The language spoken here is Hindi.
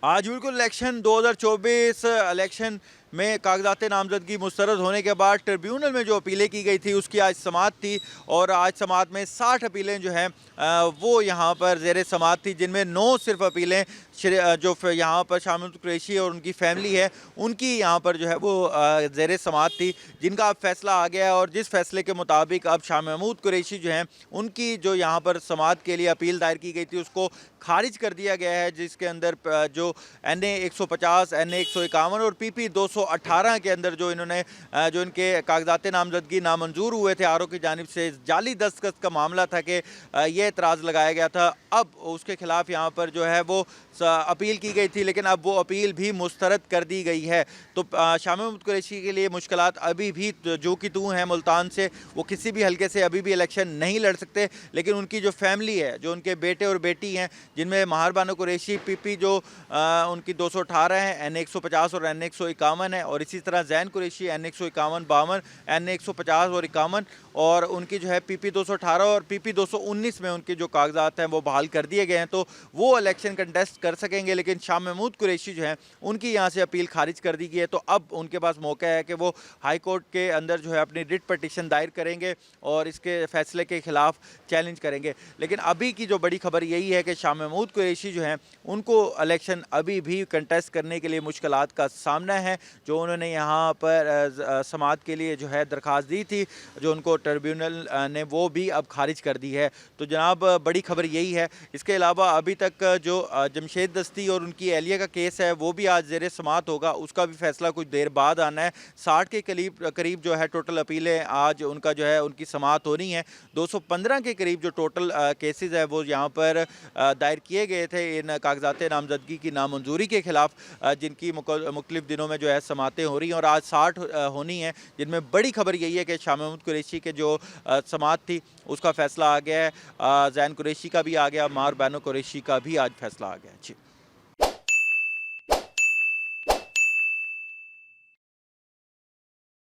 आज बिल्कुल इलेक्शन 2024 इलेक्शन में कागजात नामजदगी मुस्तरद होने के बाद ट्रिब्यूनल में जो अपीलें की गई थी उसकी आज समाअत थी और आज समाअत में 60 अपीलें जो हैं वो यहाँ पर ज़ेर समाअत थी, जिनमें 9 सिर्फ अपीलें जो यहाँ पर शाह महमूद कुरैशी और उनकी फैमिली है उनकी यहाँ पर जो है वो ज़ेर समाअत थी, जिनका अब फैसला आ गया है। और जिस फैसले के मुताबिक अब शाह महमूद कुरैशी जो हैं उनकी जो यहाँ पर समाअत के लिए अपील दायर की गई थी उसको खारिज कर दिया गया है, जिसके अंदर जो NA 150, NA 151 और PP 218 के अंदर जो इन्होंने जो इनके कागजात नामजदगी नामंजूर हुए थे आरओ की जानिब से, जाली दस्तखत का मामला था कि ये एतराज़ लगाया गया था। अब उसके खिलाफ यहाँ पर जो है वो अपील की गई थी, लेकिन अब वो अपील भी मुस्तरद कर दी गई है। तो शाह महमूद कुरैशी के लिए मुश्किलात अभी भी जो कि तू हैं मुल्तान से, वो किसी भी हल्के से अभी भी इलेक्शन नहीं लड़ सकते। लेकिन उनकी जो फैमिली है, जो उनके बेटे और बेटी हैं, जिनमें महार बानो कुरैशी PP जो उनकी 218 है, NA 150 और NA 151 है, और इसी तरह जैन कुरैशी NA 151, 52, NA 150 और 51, और उनकी जो है PP 218 और PP 219 में उनके जो कागजात हैं वो बहाल कर दिए गए हैं। तो वो इलेक्शन कंटेस्ट कर सकेंगे, लेकिन शाह महमूद कुरैशी जो हैं उनकी यहाँ से अपील खारिज कर दी गई है। तो अब उनके पास मौका है कि वो हाई कोर्ट के अंदर जो है अपनी रिट पटिशन दायर करेंगे और इसके फैसले के खिलाफ चैलेंज करेंगे। लेकिन अभी की जो बड़ी खबर यही है कि शाह महमूद कुरैशी जो हैं उनको इलेक्शन अभी भी कंटेस्ट करने के लिए मुश्किलात का सामना है। जो उन्होंने यहाँ पर समाअत के लिए जो है दरख्वास्त दी थी, जो उनको ट्रिब्यूनल ने वो भी अब खारिज कर दी है। तो जनाब बड़ी खबर यही है। इसके अलावा अभी तक जो जमशेद दस्ती और उनकी एहलिया का केस है वो भी आज ज़ेर समाअत होगा, उसका भी फैसला कुछ देर बाद आना है। 60 के करीब जो है टोटल अपीलें आज उनका जो है उनकी समाअत होनी है। 215 के करीब जो टोटल केसेस है वो यहाँ पर दायर किए गए थे इन कागजात नामजदगी की नामंजूरी के खिलाफ, जिनकी मुख्तलिफ दिनों में जो है समातें हो रही हैं और आज 60 होनी हैं, जिनमें बड़ी खबर यही है कि शाह महमूद कुरैशी के जो समाअत थी उसका फैसला आ गया है, जैन कुरैशी का भी आ गया, मार बानो कुरैशी का भी आज फैसला आ गया। जी।